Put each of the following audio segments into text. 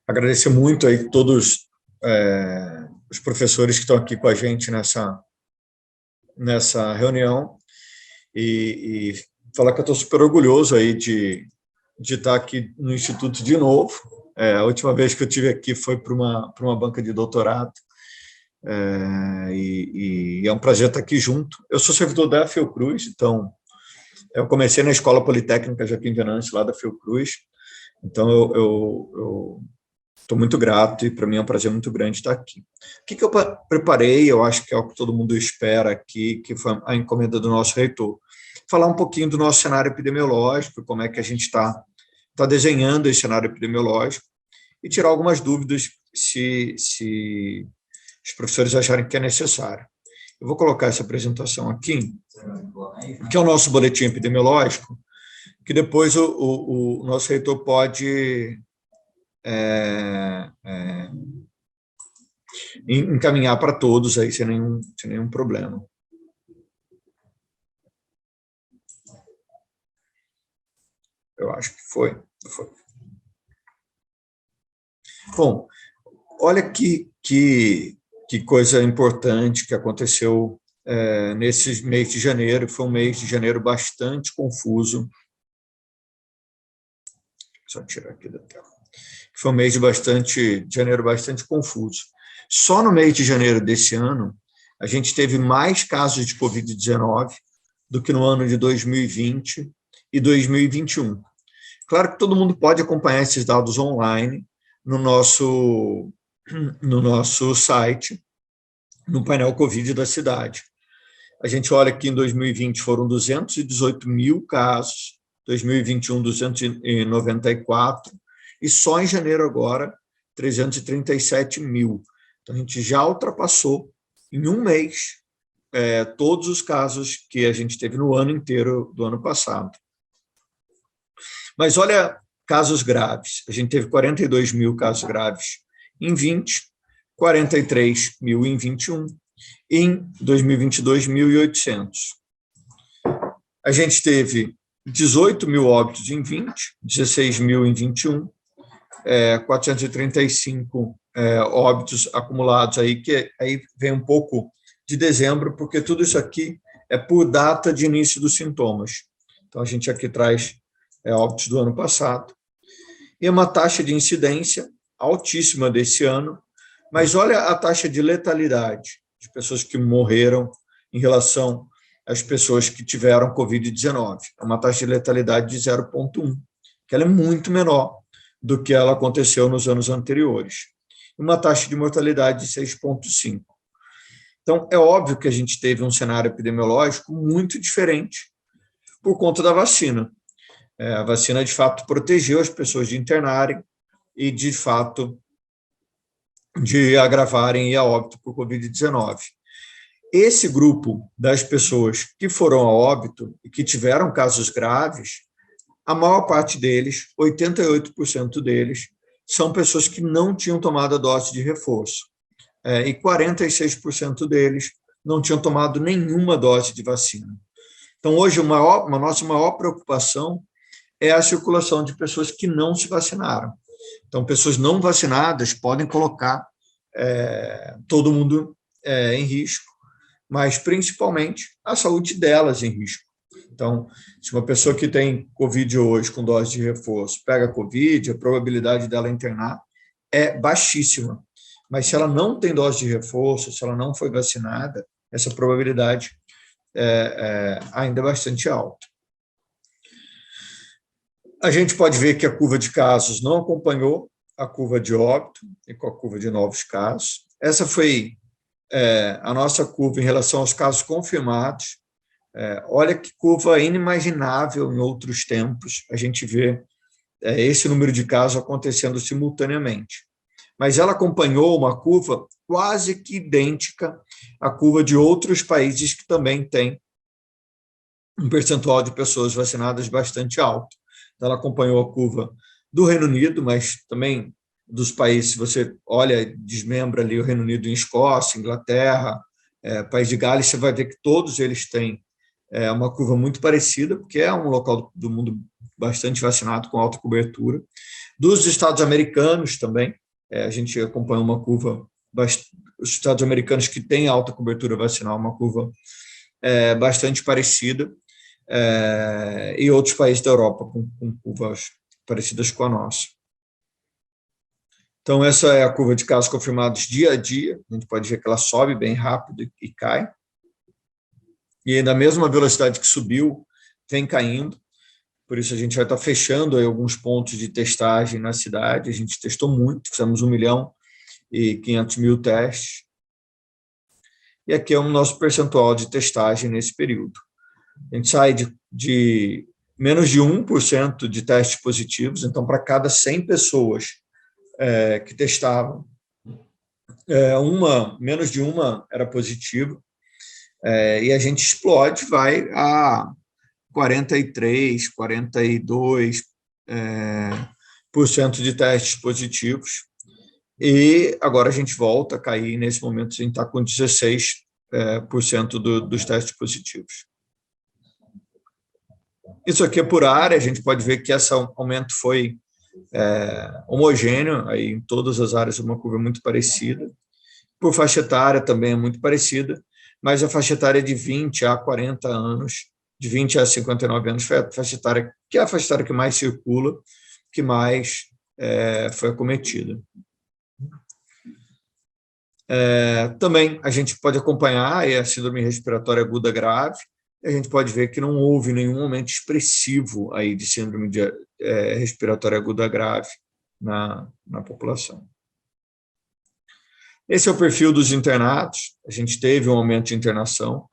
Agradecer muito aí todos os professores que estão aqui com a gente nessa reunião e falar que eu estou super orgulhoso aí de estar aqui no Instituto de novo. A última vez que eu estive aqui foi para uma banca de doutorado, e é um prazer estar aqui junto. Eu sou servidor da Fiocruz, então eu comecei na Escola Politécnica Joaquim Venâncio, lá da Fiocruz, então eu estou muito grato e para mim é um prazer muito grande estar aqui. O que eu preparei, eu acho que é o que todo mundo espera aqui, que foi a encomenda do nosso reitor. Falar um pouquinho do nosso cenário epidemiológico, como é que a gente está desenhando esse cenário epidemiológico e tirar algumas dúvidas se os professores acharem que é necessário. Eu vou colocar essa apresentação aqui, que é o nosso boletim epidemiológico, que depois o nosso reitor pode encaminhar para todos aí sem nenhum problema. Eu acho que foi. Bom, olha que coisa importante que aconteceu nesse mês de janeiro. Foi um mês de janeiro bastante confuso. Só tirar aqui da tela. Foi um mês de janeiro bastante confuso. Só no mês de janeiro desse ano, a gente teve mais casos de Covid-19 do que no ano de 2020 e 2021. Claro que todo mundo pode acompanhar esses dados online no nosso site, no painel Covid da cidade. A gente olha que em 2020 foram 218 mil casos, 2021, 294, e só em janeiro agora, 337 mil. Então, a gente já ultrapassou, em um mês, todos os casos que a gente teve no ano inteiro do ano passado. Mas olha, casos graves. A gente teve 42 mil casos graves em 20, 43 mil em 21, e em 2022, 1.800. A gente teve 18 mil óbitos em 20, 16 mil em 21, 435 óbitos acumulados aí, que aí vem um pouco de dezembro, porque tudo isso aqui é por data de início dos sintomas. Então, a gente aqui traz óbitos do ano passado. E uma taxa de incidência altíssima desse ano, mas olha a taxa de letalidade de pessoas que morreram em relação às pessoas que tiveram Covid-19. É uma taxa de letalidade de 0,1, que ela é muito menor do que ela aconteceu nos anos anteriores. Uma taxa de mortalidade de 6,5. Então, é óbvio que a gente teve um cenário epidemiológico muito diferente por conta da vacina. A vacina, de fato, protegeu as pessoas de internarem e, de fato, de agravarem a óbito por Covid-19. Esse grupo das pessoas que foram a óbito e que tiveram casos graves, a maior parte deles, 88% deles, são pessoas que não tinham tomado a dose de reforço. E 46% deles não tinham tomado nenhuma dose de vacina. Então, hoje, a nossa maior preocupação é a circulação de pessoas que não se vacinaram. Então, pessoas não vacinadas podem colocar todo mundo em risco, mas principalmente a saúde delas em risco. Então, se uma pessoa que tem Covid hoje com dose de reforço pega Covid, a probabilidade dela internar é baixíssima. Mas se ela não tem dose de reforço, se ela não foi vacinada, essa probabilidade ainda é bastante alta. A gente pode ver que a curva de casos não acompanhou a curva de óbito e com a curva de novos casos. Essa foi a nossa curva em relação aos casos confirmados. Olha que curva inimaginável em outros tempos, a gente vê esse número de casos acontecendo simultaneamente. Mas ela acompanhou uma curva quase que idêntica à curva de outros países que também têm um percentual de pessoas vacinadas bastante alto. Então, ela acompanhou a curva do Reino Unido, mas também dos países, se você olha, desmembra ali o Reino Unido em Escócia, Inglaterra, País de Gales, você vai ver que todos eles têm é uma curva muito parecida, porque é um local do mundo bastante vacinado, com alta cobertura. Dos Estados americanos também, a gente acompanha uma curva, os Estados americanos que têm alta cobertura vacinal, uma curva bastante parecida, e outros países da Europa com curvas parecidas com a nossa. Então, essa é a curva de casos confirmados dia a dia. A gente pode ver que ela sobe bem rápido e cai. E na mesma velocidade que subiu, vem caindo. Por isso, a gente vai estar fechando aí alguns pontos de testagem na cidade. A gente testou muito, fizemos 1.500.000 testes. E aqui é o nosso percentual de testagem nesse período. A gente sai de menos de 1% de testes positivos. Então, para cada 100 pessoas que testavam, menos de uma era positiva, e a gente explode, vai a 43%, 42% de testes positivos, e agora a gente volta a cair, nesse momento a gente está com 16% dos testes positivos. Isso aqui é por área, a gente pode ver que esse aumento foi homogêneo, aí em todas as áreas uma curva muito parecida. Por faixa etária também é muito parecida, mas a faixa etária de 20 a 40 anos, de 20 a 59 anos, foi a faixa etária que mais circula, que mais foi acometida. Também a gente pode acompanhar a síndrome respiratória aguda grave, a gente pode ver que não houve nenhum aumento expressivo aí de síndrome respiratória aguda grave na população. Esse é o perfil dos internados. A gente teve um aumento de internação.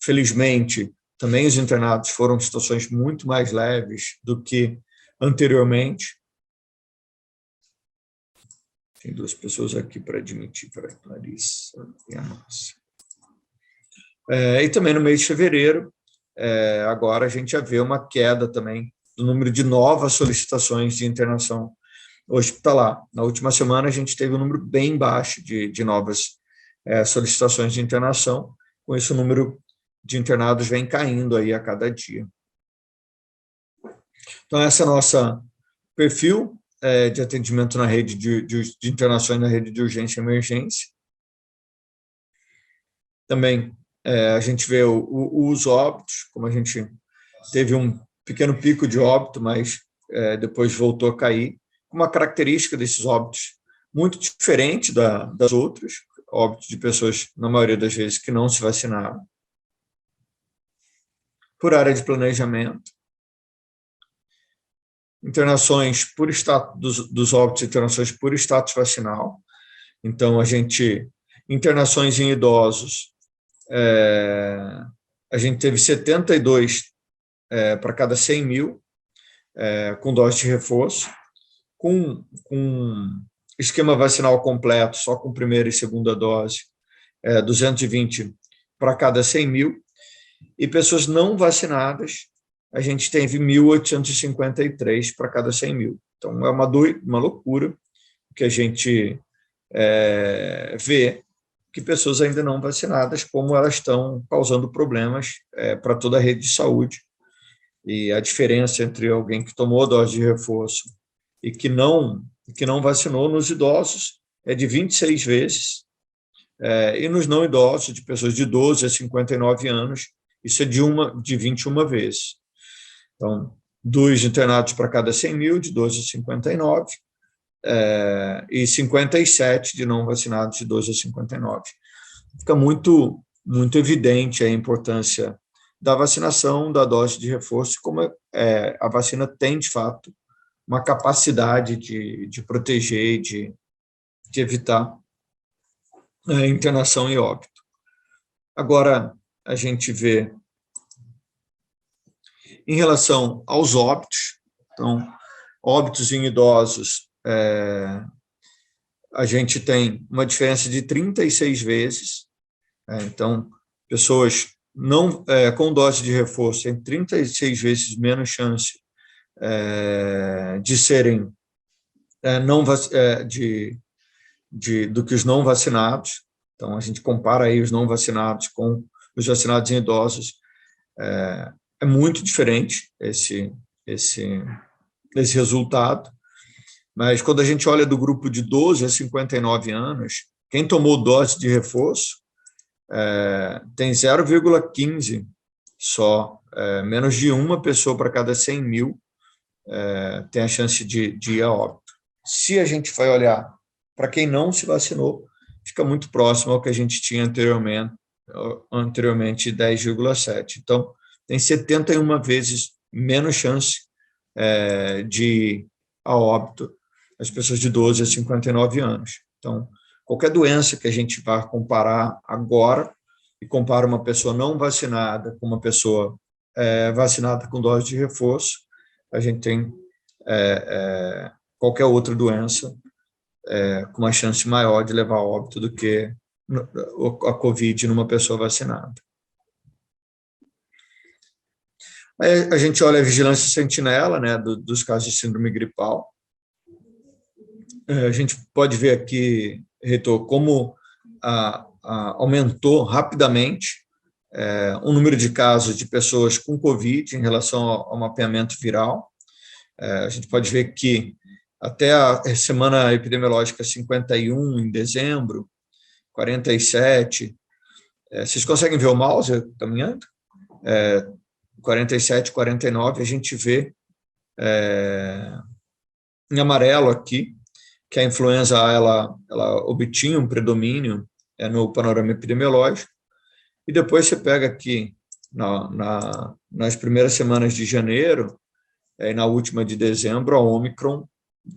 Felizmente, também os internados foram situações muito mais leves do que anteriormente. Tem duas pessoas aqui para admitir, para a Clarissa e a Márcia. E também no mês de fevereiro, agora a gente já vê uma queda também do número de novas solicitações de internação hospitalar. Na última semana, a gente teve um número bem baixo de novas solicitações de internação. Com isso, o número de internados vem caindo aí a cada dia. Então, esse é o nosso perfil de atendimento na rede de internações na rede de urgência e emergência. Também a gente vê os óbitos, como a gente teve um pequeno pico de óbito, mas depois voltou a cair. Uma característica desses óbitos muito diferente das outras, óbitos de pessoas, na maioria das vezes, que não se vacinaram. Por área de planejamento, internações por status dos óbitos, internações por status vacinal. Então, internações em idosos, a gente teve 72 para cada 100 mil com dose de reforço, com esquema vacinal completo, só com primeira e segunda dose, 220 para cada 100 mil, e pessoas não vacinadas, a gente teve 1.853 para cada 100 mil. Então, é uma loucura que a gente vê que pessoas ainda não vacinadas, como elas estão causando problemas para toda a rede de saúde. E a diferença entre alguém que tomou dose de reforço e que não vacinou nos idosos é de 26 vezes, e nos não idosos, de pessoas de 12 a 59 anos, isso é de 21 vezes. Então, 2 internados para cada 100 mil, de 12 a 59, e 57 de não vacinados, de 12 a 59. Fica muito, muito evidente a importância da vacinação, da dose de reforço, como a vacina tem, de fato, uma capacidade de proteger, de evitar a internação e óbito. Agora, a gente vê, em relação aos óbitos, então, óbitos em idosos, a gente tem uma diferença de 36 vezes, então, pessoas com dose de reforço têm 36 vezes menos chance de serem do que os não vacinados. Então, a gente compara aí os não vacinados com os vacinados em idosos, É muito diferente esse resultado, mas quando a gente olha do grupo de 12 a 59 anos, quem tomou dose de reforço tem 0,15 só, menos de uma pessoa para cada 100 mil tem a chance de ir a óbito. Se a gente vai olhar para quem não se vacinou, fica muito próximo ao que a gente tinha anteriormente 10,7. Então, tem 71 vezes menos chance de ir a óbito as pessoas de 12 a 59 anos. Então, qualquer doença que a gente vá comparar agora e compara uma pessoa não vacinada com uma pessoa vacinada com dose de reforço, a gente tem qualquer outra doença com uma chance maior de levar a óbito do que a Covid numa pessoa vacinada. Aí a gente olha a vigilância sentinela, né, dos casos de síndrome gripal. A gente pode ver aqui, reitor, como aumentou rapidamente o número de casos de pessoas com Covid em relação ao mapeamento viral. A gente pode ver que até a semana epidemiológica 51, em dezembro, 47, vocês conseguem ver o mouse caminhando? 47, 49, a gente vê em amarelo aqui, que a influenza A ela obtinha um predomínio no panorama epidemiológico, e depois você pega aqui nas primeiras semanas de janeiro e na última de dezembro, a Ômicron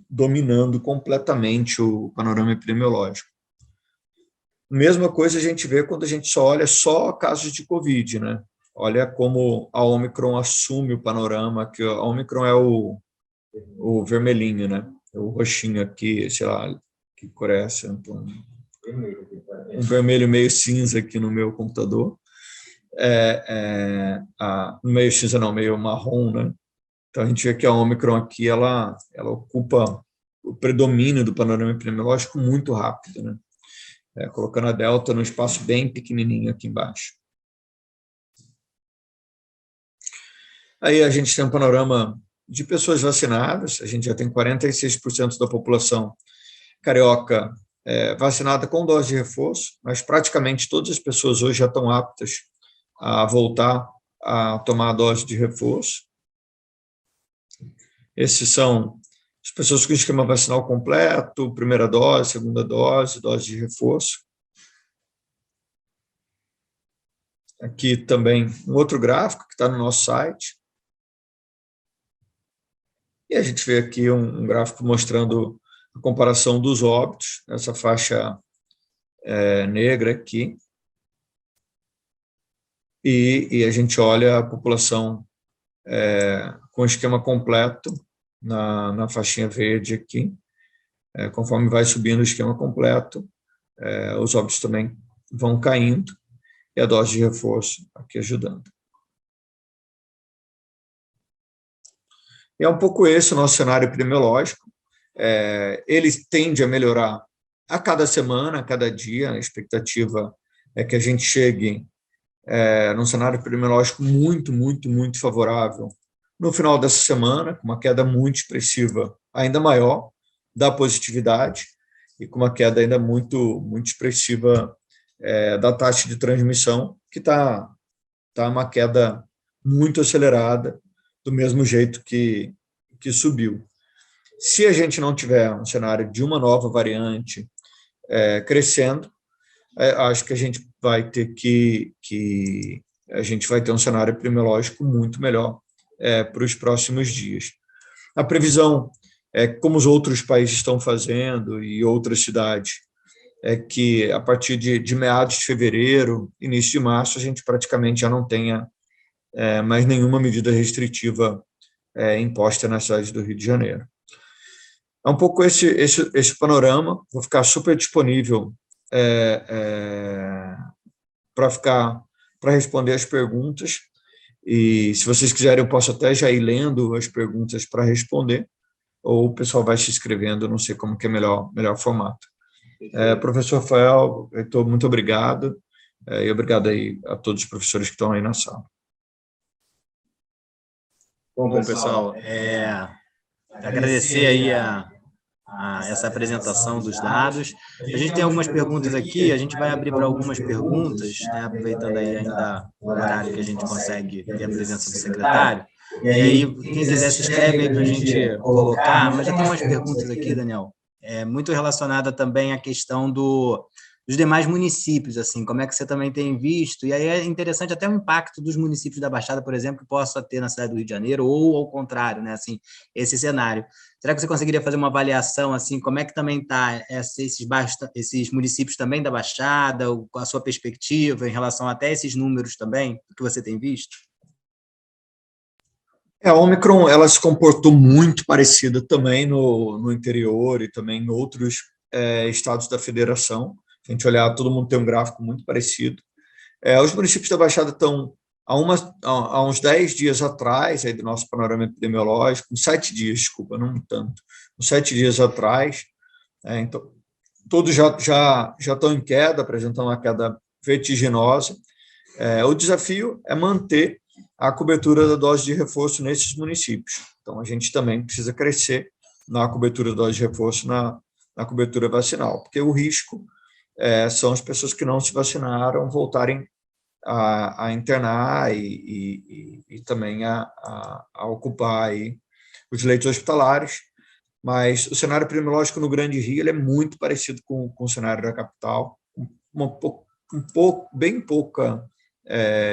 dominando completamente o panorama epidemiológico. Mesma coisa a gente vê quando a gente só olha casos de Covid, né? Olha como a Ômicron assume o panorama, que a Ômicron é o vermelhinho, né? O roxinho aqui, sei lá, que cor é essa? Um vermelho meio cinza aqui no meu computador. Meio cinza não, meio marrom, né? Então a gente vê que a Ômicron aqui, ela ocupa o predomínio do panorama epidemiológico muito rápido, né? Colocando a Delta num espaço bem pequenininho aqui embaixo. Aí a gente tem um panorama de pessoas vacinadas, a gente já tem 46% da população carioca vacinada com dose de reforço, mas praticamente todas as pessoas hoje já estão aptas a voltar a tomar a dose de reforço. Esses são as pessoas com esquema vacinal completo, primeira dose, segunda dose, dose de reforço. Aqui também um outro gráfico que está no nosso site. E a gente vê aqui um gráfico mostrando a comparação dos óbitos, nessa faixa negra aqui. E a gente olha a população com esquema completo na faixinha verde aqui. Conforme vai subindo o esquema completo, os óbitos também vão caindo, e a dose de reforço aqui ajudando. E é um pouco esse o nosso cenário epidemiológico. Ele tende a melhorar a cada semana, a cada dia. A expectativa é que a gente chegue num cenário epidemiológico muito, muito, muito favorável no final dessa semana, com uma queda muito expressiva, ainda maior, da positividade, e com uma queda ainda muito, muito expressiva da taxa de transmissão, que está uma queda muito acelerada, do mesmo jeito que subiu. Se a gente não tiver um cenário de uma nova variante crescendo, acho que a gente vai ter a gente vai ter um cenário epidemiológico muito melhor para os próximos dias. A previsão, como os outros países estão fazendo e outras cidades, é que a partir de meados de fevereiro, início de março, a gente praticamente já não tenha mais nenhuma medida restritiva imposta na cidade do Rio de Janeiro. É um pouco esse panorama. Vou ficar super disponível para responder as perguntas, e se vocês quiserem eu posso até já ir lendo as perguntas para responder, ou o pessoal vai se inscrevendo, não sei como que é melhor formato. Professor Rafael, muito obrigado, e obrigado aí a todos os professores que estão aí na sala. Bom, pessoal, agradecer aí essa apresentação dos dados. A gente tem algumas perguntas aqui, a gente vai abrir para algumas perguntas, né, aproveitando aí ainda o horário que a gente consegue ter a presença do secretário. E aí, quem quiser se inscreve aí para a gente colocar, mas já tem umas perguntas aqui, Daniel, muito relacionada também à questão dos demais municípios, assim, como é que você também tem visto, e aí é interessante até o impacto dos municípios da Baixada, por exemplo, que possa ter na cidade do Rio de Janeiro, ou ao contrário, né, assim, esse cenário. Será que você conseguiria fazer uma avaliação, assim, como é que também está esses municípios também da Baixada, a sua perspectiva em relação até esses números também, que você tem visto? A Omicron, ela se comportou muito parecida também no interior e também em outros estados da federação. Se a gente olhar, todo mundo tem um gráfico muito parecido. Os municípios da Baixada estão há uns 10 dias atrás, aí do nosso panorama epidemiológico, uns 7 dias, desculpa, não tanto, uns 7 dias atrás, então, todos já estão em queda, apresentando uma queda vertiginosa. O desafio é manter a cobertura da dose de reforço nesses municípios. Então, a gente também precisa crescer na cobertura da dose de reforço na cobertura vacinal, porque o risco são as pessoas que não se vacinaram voltarem a internar e também a ocupar aí os leitos hospitalares, mas o cenário epidemiológico no Grande Rio ele é muito parecido com o cenário da capital, bem pouca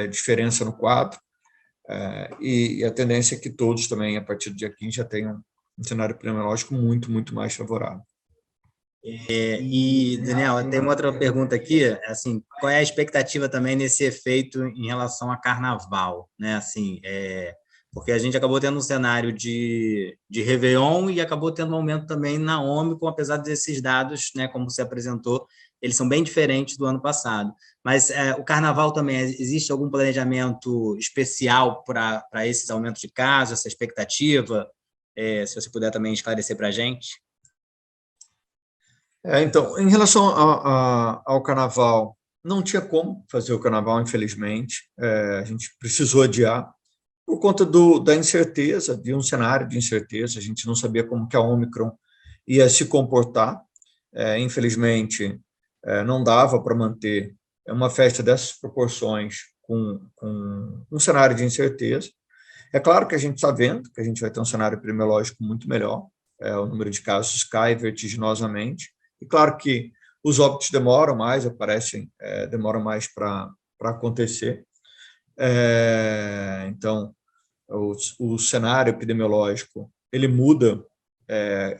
diferença no quadro, e a tendência é que todos também, a partir do dia 15, já tenham um cenário epidemiológico muito, muito mais favorável. E, Daniel, tem uma outra pergunta aqui, assim, qual é a expectativa também nesse efeito em relação a carnaval, né, assim, porque a gente acabou tendo um cenário de Réveillon e acabou tendo um aumento também na Ômicron, apesar desses dados, né, como você apresentou, eles são bem diferentes do ano passado. Mas o carnaval também, existe algum planejamento especial para esses aumentos de casos, essa expectativa? Se você puder também esclarecer para a gente. Então, em relação ao carnaval, não tinha como fazer o carnaval, infelizmente. A gente precisou adiar por conta da incerteza, de um cenário de incerteza. A gente não sabia como que a Omicron ia se comportar. Infelizmente, não dava para manter uma festa dessas proporções com um cenário de incerteza. É claro que a gente está vendo que a gente vai ter um cenário epidemiológico muito melhor. O número de casos cai vertiginosamente. E claro que os óbitos demoram mais, demoram mais para acontecer. Então, o cenário epidemiológico ele muda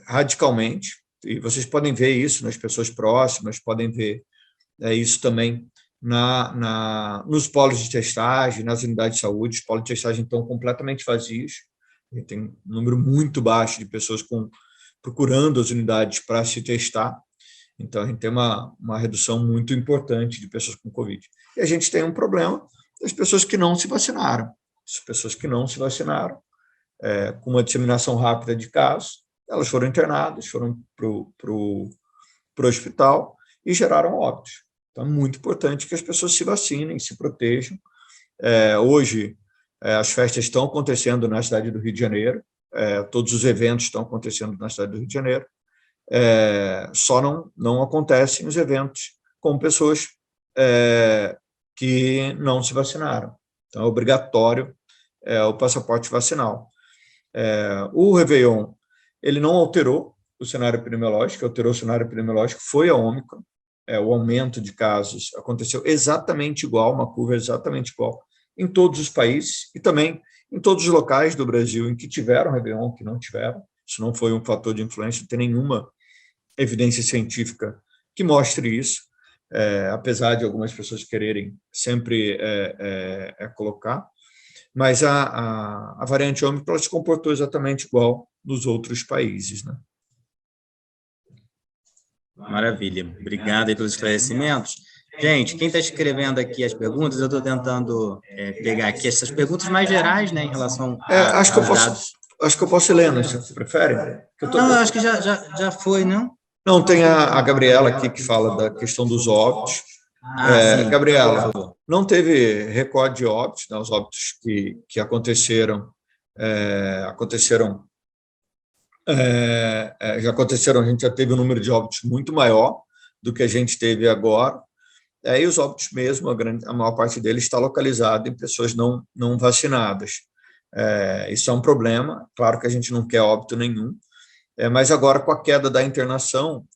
radicalmente, e vocês podem ver isso nas pessoas próximas, podem ver isso também nos polos de testagem, nas unidades de saúde. Os polos de testagem estão completamente vazios, tem um número muito baixo de pessoas procurando as unidades para se testar. Então, a gente tem uma redução muito importante de pessoas com Covid. E a gente tem um problema das pessoas que não se vacinaram. As pessoas que não se vacinaram, com uma disseminação rápida de casos, elas foram internadas, foram para o hospital e geraram óbitos. Então, é muito importante que as pessoas se vacinem, se protejam. Hoje, as festas estão acontecendo na cidade do Rio de Janeiro, todos os eventos estão acontecendo na cidade do Rio de Janeiro, só não acontecem os eventos com pessoas que não se vacinaram. Então, é obrigatório o passaporte vacinal. O Réveillon, ele não alterou o cenário epidemiológico, alterou o cenário epidemiológico foi a Ômicron. O aumento de casos aconteceu exatamente igual, uma curva exatamente igual em todos os países e também em todos os locais do Brasil em que tiveram Réveillon, que não tiveram. Isso não foi um fator de influência, não tem nenhuma evidência científica que mostre isso, apesar de algumas pessoas quererem sempre colocar. Mas a variante Ômicron se comportou exatamente igual nos outros países, né? Maravilha. Obrigado aí pelos esclarecimentos. Gente, quem está escrevendo aqui as perguntas, eu estou tentando pegar aqui essas perguntas mais gerais, né, em relação aos dados. Acho que eu posso ir lendo, se você prefere. Não, eu acho que já foi, não? Não, tem a Gabriela aqui que fala da questão dos óbitos. Sim, Gabriela, não teve recorde de óbitos, né, os óbitos que aconteceram aconteceram, a gente já teve um número de óbitos muito maior do que a gente teve agora, e os óbitos mesmo, a maior parte deles está localizado em pessoas não vacinadas. Isso é um problema, claro que a gente não quer óbito nenhum, mas agora com a queda da internação,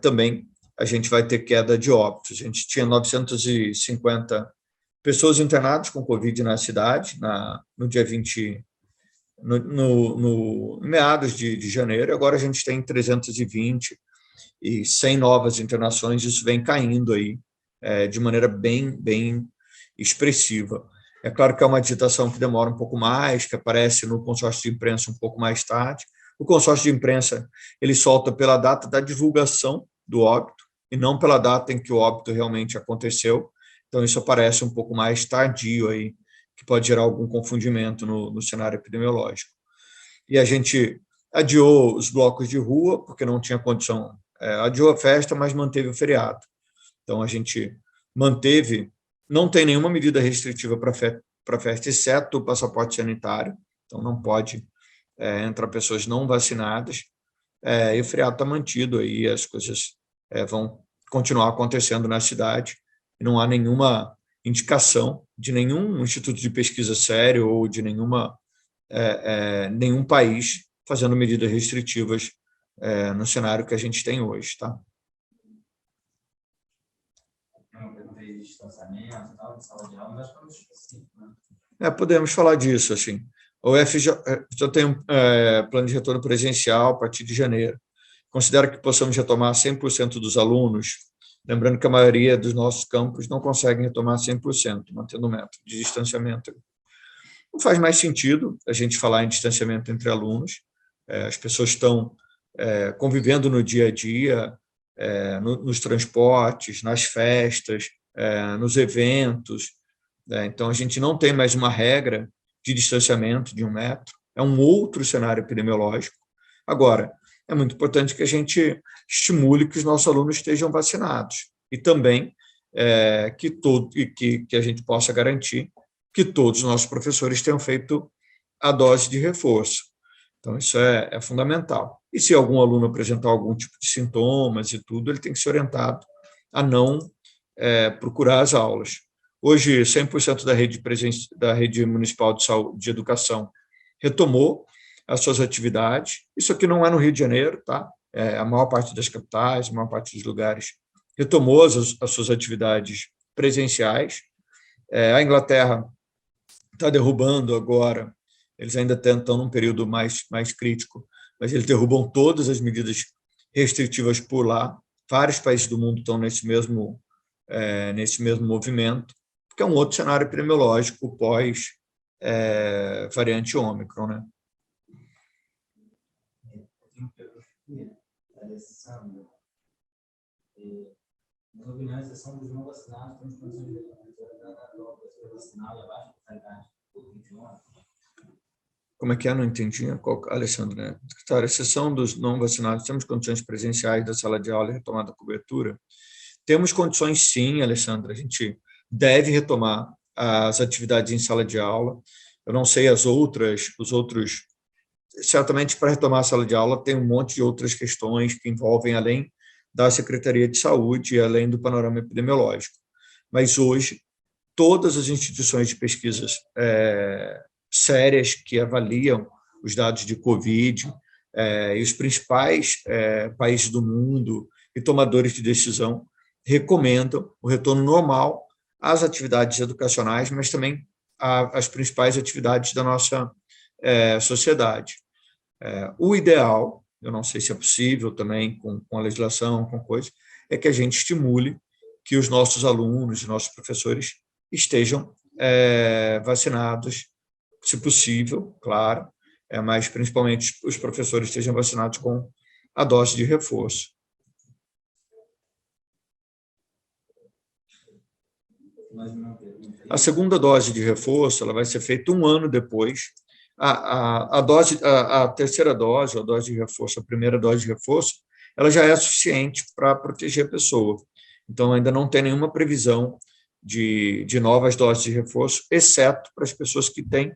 também a gente vai ter queda de óbitos. A gente tinha 950 pessoas internadas com Covid na cidade, no dia 20, no meados de janeiro, agora a gente tem 320 e 100 novas internações, isso vem caindo aí de maneira bem expressiva. É claro que é uma digitação que demora um pouco mais, que aparece no consórcio de imprensa um pouco mais tarde. O consórcio de imprensa ele solta pela data da divulgação do óbito e não pela data em que o óbito realmente aconteceu. Então, isso aparece um pouco mais tardio aí, que pode gerar algum confundimento no cenário epidemiológico. E a gente adiou os blocos de rua, porque não tinha condição, adiou a festa, mas manteve o feriado. Então, a gente manteve, não tem nenhuma medida restritiva para festa, exceto o passaporte sanitário, então não pode entrar pessoas não vacinadas, e o feriado está mantido aí, as coisas vão continuar acontecendo na cidade, e não há nenhuma indicação de nenhum instituto de pesquisa sério ou de nenhum país fazendo medidas restritivas no cenário que a gente tem hoje, tá? De distanciamento, tal, de sala de aula, mas vamos específico, né? Podemos falar disso, assim. O UFJ já tem um plano de retorno presencial a partir de janeiro. Considera que possamos retomar 100% dos alunos, lembrando que a maioria dos nossos campos não conseguem retomar 100%, mantendo o método de distanciamento. Não faz mais sentido a gente falar em distanciamento entre alunos, as pessoas estão convivendo no dia a dia, nos transportes, nas festas, nos eventos, então a gente não tem mais uma regra de distanciamento de 1 metro, é um outro cenário epidemiológico. Agora, é muito importante que a gente estimule que os nossos alunos estejam vacinados e também que a gente possa garantir que todos os nossos professores tenham feito a dose de reforço. Então, isso é fundamental. E se algum aluno apresentar algum tipo de sintomas e tudo, ele tem que ser orientado a não procurar as aulas. Hoje, 100% da rede municipal de saúde, de educação retomou as suas atividades. Isso aqui não é no Rio de Janeiro, tá? A maior parte das capitais, a maior parte dos lugares retomou as suas atividades presenciais. A Inglaterra está derrubando agora, eles ainda estão num período mais crítico, mas eles derrubam todas as medidas restritivas por lá. Vários países do mundo estão nesse mesmo movimento, porque é um outro cenário epidemiológico pós variante Ômicron, né? Nas opiniões, a exceção dos não vacinados, temos condições de vacinar e abaixo da idade por 21 anos. Como é que é? Não entendi, Alessandro, né? A exceção dos não vacinados, temos condições presenciais da sala de aula e retomada da cobertura? Temos condições, sim, Alessandra. A gente deve retomar as atividades em sala de aula. Eu não sei os outros. Certamente, para retomar a sala de aula, tem um monte de outras questões que envolvem, além da Secretaria de Saúde e além do panorama epidemiológico. Mas hoje, todas as instituições de pesquisas sérias que avaliam os dados de Covid e os principais países do mundo e tomadores de decisão recomendam o retorno normal às atividades educacionais, mas também às principais atividades da nossa sociedade. O ideal, eu não sei se é possível também com a legislação, com coisa, é que a gente estimule que os nossos alunos, os nossos professores estejam vacinados, se possível, claro, mas principalmente os professores estejam vacinados com a dose de reforço. A segunda dose de reforço ela vai ser feita 1 ano depois. A terceira dose, a dose de reforço, a primeira dose de reforço, ela já é suficiente para proteger a pessoa. Então, ainda não tem nenhuma previsão de novas doses de reforço, exceto para as pessoas que têm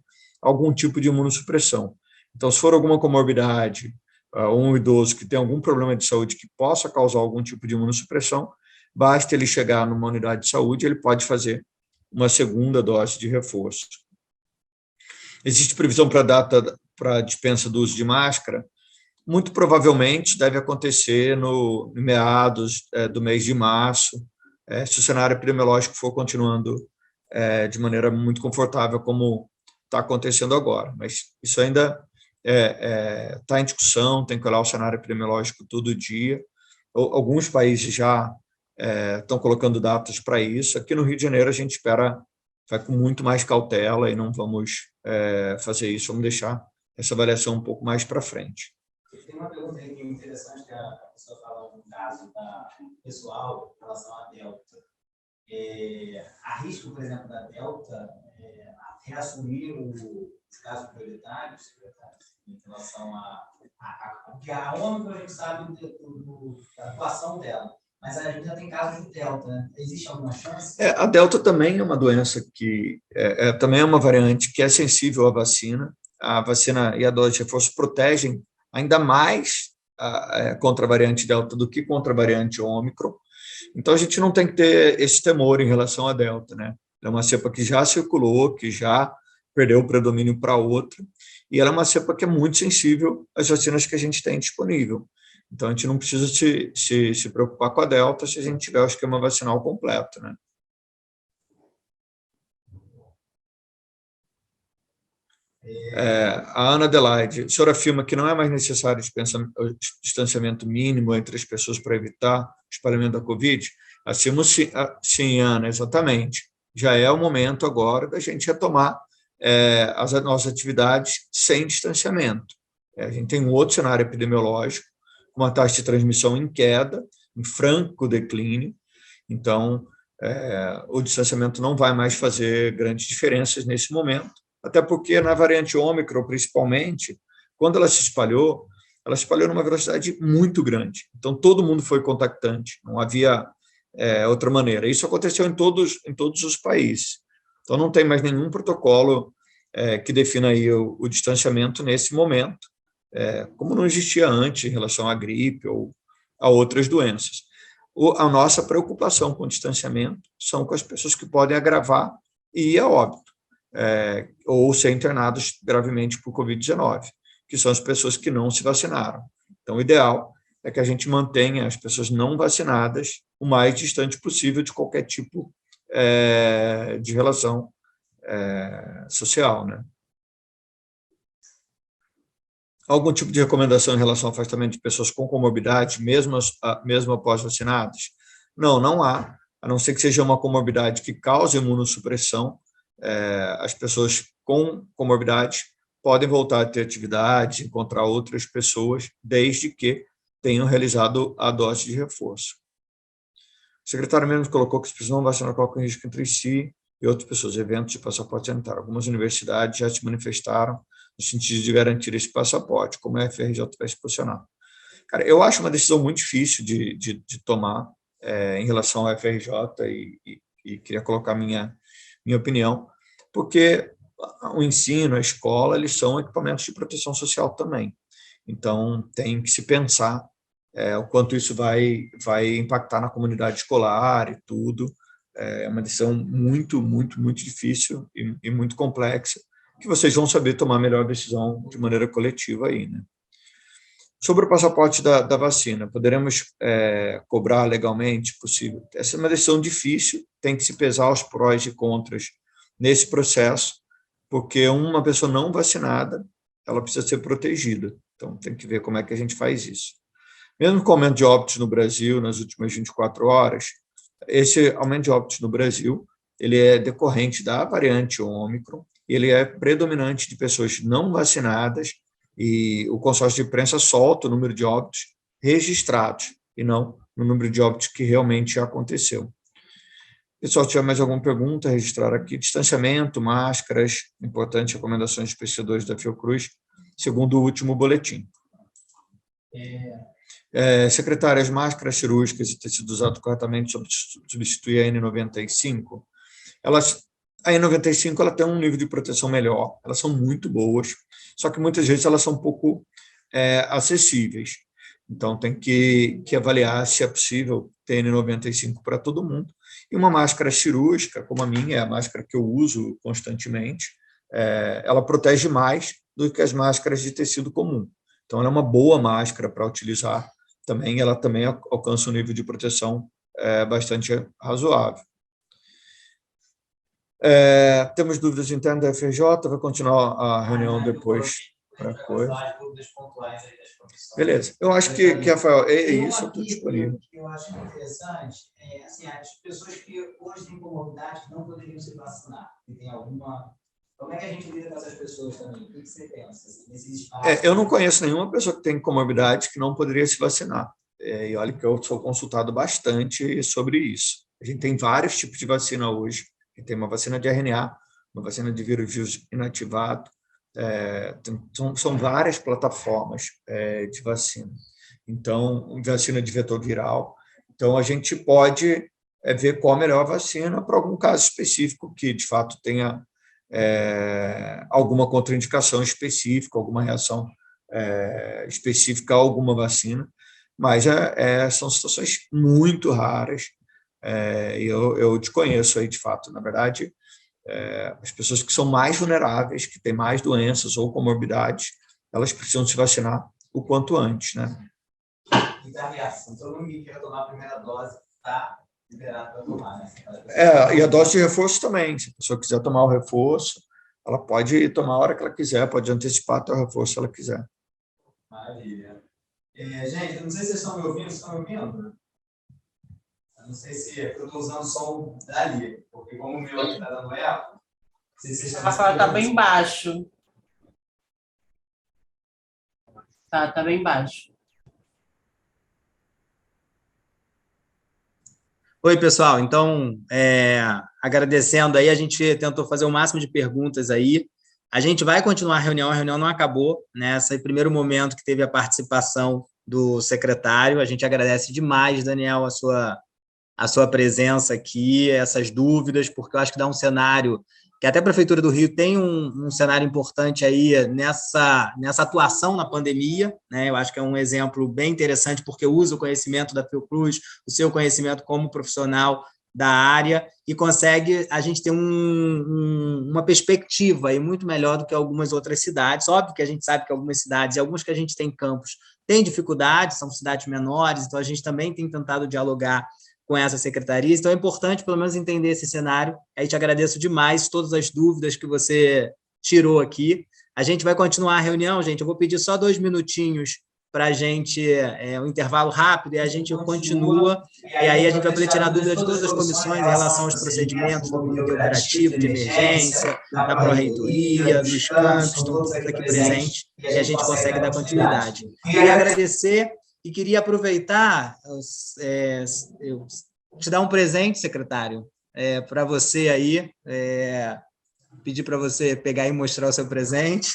algum tipo de imunossupressão. Então, se for alguma comorbidade, um idoso que tem algum problema de saúde que possa causar algum tipo de imunossupressão, basta ele chegar numa unidade de saúde, ele pode fazer uma segunda dose de reforço. Existe previsão para a data para a dispensa do uso de máscara? Muito provavelmente deve acontecer no meados do mês de março, se o cenário epidemiológico for continuando de maneira muito confortável, como está acontecendo agora. Mas isso ainda está em discussão, tem que olhar o cenário epidemiológico todo dia. Alguns países já estão colocando datas para isso. Aqui no Rio de Janeiro, a gente espera, vai com muito mais cautela e não vamos fazer isso, vamos deixar essa avaliação um pouco mais para frente. Tem uma pergunta aí que é interessante, que a pessoa fala no caso pessoal em relação à Delta. Há risco, por exemplo, da Delta reassumir os casos prioritários, em relação porque a Ômicron a gente sabe da atuação dela, mas a gente já tem casos de Delta, né? Existe alguma chance? A Delta também é uma doença que também é uma variante que é sensível à vacina. A vacina e a dose de reforço protegem ainda mais contra a variante Delta do que contra a variante Ômicron. Então, a gente não tem que ter esse temor em relação à Delta, né? É uma cepa que já circulou, que já perdeu o predomínio para outra, e ela é uma cepa que é muito sensível às vacinas que a gente tem disponível. Então, a gente não precisa se preocupar com a Delta se a gente tiver o esquema vacinal completo, né? A Ana Adelaide, a senhora afirma que não é mais necessário distanciamento mínimo entre as pessoas para evitar o espalhamento da Covid? Afirmo sim, Ana, exatamente. Já é o momento agora da gente retomar as nossas atividades sem distanciamento. A gente tem um outro cenário epidemiológico, uma taxa de transmissão em queda, em franco declínio, então o distanciamento não vai mais fazer grandes diferenças nesse momento, até porque na variante Ômicron, principalmente, quando ela se espalhou numa velocidade muito grande. Então, todo mundo foi contactante, não havia outra maneira. Isso aconteceu em todos os países. Então, não tem mais nenhum protocolo que defina aí o distanciamento nesse momento, como não existia antes em relação à gripe ou a outras doenças. A nossa preocupação com o distanciamento são com as pessoas que podem agravar e ir a óbito. Ou ser internados gravemente por Covid-19, que são as pessoas que não se vacinaram. Então, o ideal é que a gente mantenha as pessoas não vacinadas o mais distante possível de qualquer tipo de relação social, né? Algum tipo de recomendação em relação ao afastamento de pessoas com comorbidade, mesmo após vacinadas? Não há, a não ser que seja uma comorbidade que cause imunossupressão. As pessoas com comorbidade podem voltar a ter atividade, encontrar outras pessoas, desde que tenham realizado a dose de reforço. O secretário mesmo colocou que as pessoas não vacinar colocam em risco entre si e outras pessoas, eventos de passaporte sanitário. Algumas universidades já se manifestaram no sentido de garantir esse passaporte, como a FRJ vai se posicionar. Cara, eu acho uma decisão muito difícil de tomar em relação à FRJ e queria colocar minha opinião, porque o ensino, a escola, eles são equipamentos de proteção social também. Então, tem que se pensar o quanto isso vai impactar na comunidade escolar e tudo. É uma decisão muito, muito, muito difícil e muito complexa, que vocês vão saber tomar a melhor decisão de maneira coletiva aí, né? Sobre o passaporte da vacina, poderemos cobrar legalmente? Possível. Essa é uma decisão difícil, tem que se pesar os prós e contras nesse processo, porque uma pessoa não vacinada, ela precisa ser protegida. Então, tem que ver como é que a gente faz isso. Mesmo com o aumento de óbitos no Brasil nas últimas 24 horas, esse aumento de óbitos no Brasil, ele é decorrente da variante Ômicron, ele é predominante de pessoas não vacinadas, e o consórcio de imprensa solta o número de óbitos registrados, e não o número de óbitos que realmente aconteceu. Pessoal, se tiver mais alguma pergunta, registrar aqui. Distanciamento, máscaras, importantes recomendações dos pesquisadores da Fiocruz, segundo o último boletim. Secretária, as máscaras cirúrgicas e tecido usado corretamente substituir a N95, A N95 ela tem um nível de proteção melhor, elas são muito boas, só que muitas vezes elas são um pouco acessíveis. Então, tem que avaliar se é possível ter N95 para todo mundo. E uma máscara cirúrgica, como a minha, é a máscara que eu uso constantemente, ela protege mais do que as máscaras de tecido comum. Então, ela é uma boa máscara para utilizar também, ela também alcança um nível de proteção bastante razoável. Temos dúvidas internas da FRJ, vai continuar a reunião depois para coisa. Beleza. Eu acho que Rafael, isso, eu estou disponível. O que eu acho interessante assim, as pessoas que hoje têm comorbidade não poderiam se vacinar. Tem alguma... Como é que a gente lida com essas pessoas também? O que você pensa assim, nesses espaços? Eu não conheço nenhuma pessoa que tem comorbidade que não poderia se vacinar. E olha que eu sou consultado bastante sobre isso. A gente tem vários tipos de vacina hoje. A gente tem uma vacina de RNA, uma vacina de vírus inativado. São várias plataformas de vacina. Então, vacina de vetor viral. Então, a gente pode ver qual a melhor vacina para algum caso específico que, de fato, tenha alguma contraindicação específica, alguma reação específica a alguma vacina, mas são situações muito raras. Eu desconheço aí, de fato, na verdade, as pessoas que são mais vulneráveis, que têm mais doenças ou comorbidades, elas precisam se vacinar o quanto antes, né? E da reação, todo mundo que quer tomar a primeira dose está liberado para tomar, né? E a dose de reforço também. Se a pessoa quiser tomar o reforço, ela pode tomar a hora que ela quiser, pode antecipar até o reforço se ela quiser. Maravilha. Gente, eu não sei se vocês estão me ouvindo, vocês estão me ouvindo? Eu não sei se eu estou usando o som dali, porque como o meu aqui está dando eco, não sei se vocês estão... Rafael, está bem baixo. Tá bem baixo. Oi, pessoal. Então, agradecendo aí, a gente tentou fazer o máximo de perguntas aí. A gente vai continuar a reunião não acabou, né? Esse primeiro momento que teve a participação do secretário. A gente agradece demais, Daniel, a sua presença aqui, essas dúvidas, porque eu acho que dá um cenário que até a Prefeitura do Rio tem um cenário importante aí nessa atuação na pandemia, né? Eu acho que é um exemplo bem interessante, porque usa o conhecimento da Fiocruz, o seu conhecimento como profissional da área, e consegue a gente ter uma perspectiva aí muito melhor do que algumas outras cidades. Óbvio que a gente sabe que algumas cidades, e algumas que a gente tem campos, têm dificuldades, são cidades menores, então a gente também tem tentado dialogar com essas secretarias, então é importante pelo menos entender esse cenário. Aí te agradeço demais todas as dúvidas que você tirou aqui. A gente vai continuar a reunião, gente, eu vou pedir só 2 minutinhos para a gente, um intervalo rápido, e a gente continua, e aí a gente vai poder tirar dúvidas de todas as comissões em relação aos procedimentos do Comitê Operativo de Emergência, da Pró-Reitoria, dos campos, estão todos aqui presentes, e a gente consegue dar continuidade. Queria agradecer e queria aproveitar, eu te dar um presente, secretário, para você aí, pedir para você pegar e mostrar o seu presente,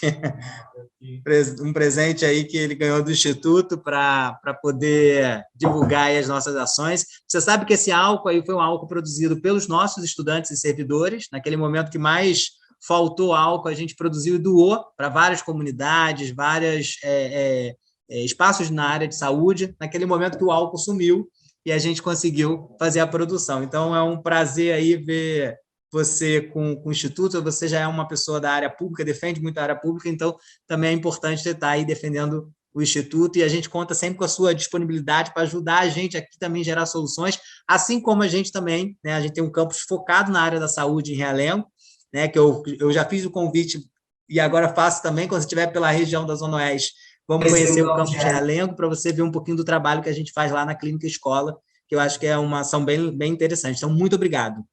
um presente aí que ele ganhou do Instituto para poder divulgar aí as nossas ações. Você sabe que esse álcool aí foi um álcool produzido pelos nossos estudantes e servidores, naquele momento que mais faltou álcool, a gente produziu e doou para várias comunidades, várias espaços na área de saúde, naquele momento que o álcool sumiu e a gente conseguiu fazer a produção. Então, é um prazer aí ver você com o Instituto. Você já é uma pessoa da área pública, defende muito a área pública, então também é importante você estar aí defendendo o Instituto, e a gente conta sempre com a sua disponibilidade para ajudar a gente aqui também a gerar soluções, assim como a gente também, né, a gente tem um campus focado na área da saúde em Realengo, né, que eu já fiz o convite e agora faço também, quando você estiver pela região da Zona Oeste, vamos conhecer o campus de Realengo para você ver um pouquinho do trabalho que a gente faz lá na Clínica Escola, que eu acho que é uma ação bem, bem interessante. Então, muito obrigado.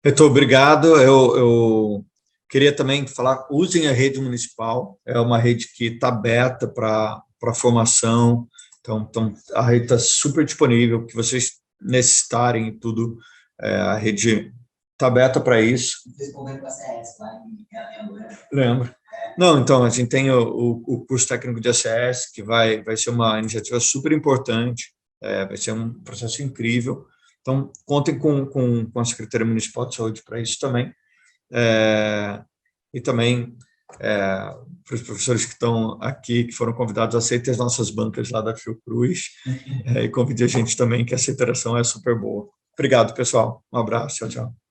Reitor, obrigado. Eu queria também falar, usem a rede municipal, é uma rede que está aberta para formação, então a rede está super disponível, o que vocês necessitarem e tudo, a rede está aberta para isso. Respondendo para a CS lá em Realengo, né? Lembro. Não, então, a gente tem o curso técnico de ACS, que vai ser uma iniciativa super importante, vai ser um processo incrível, Então, contem com a Secretaria Municipal de Saúde para isso também. E também para os professores que estão aqui, que foram convidados, aceitem as nossas bancas lá da Fiocruz e convide a gente também, que essa interação é super boa. Obrigado, pessoal. Um abraço. Tchau, tchau.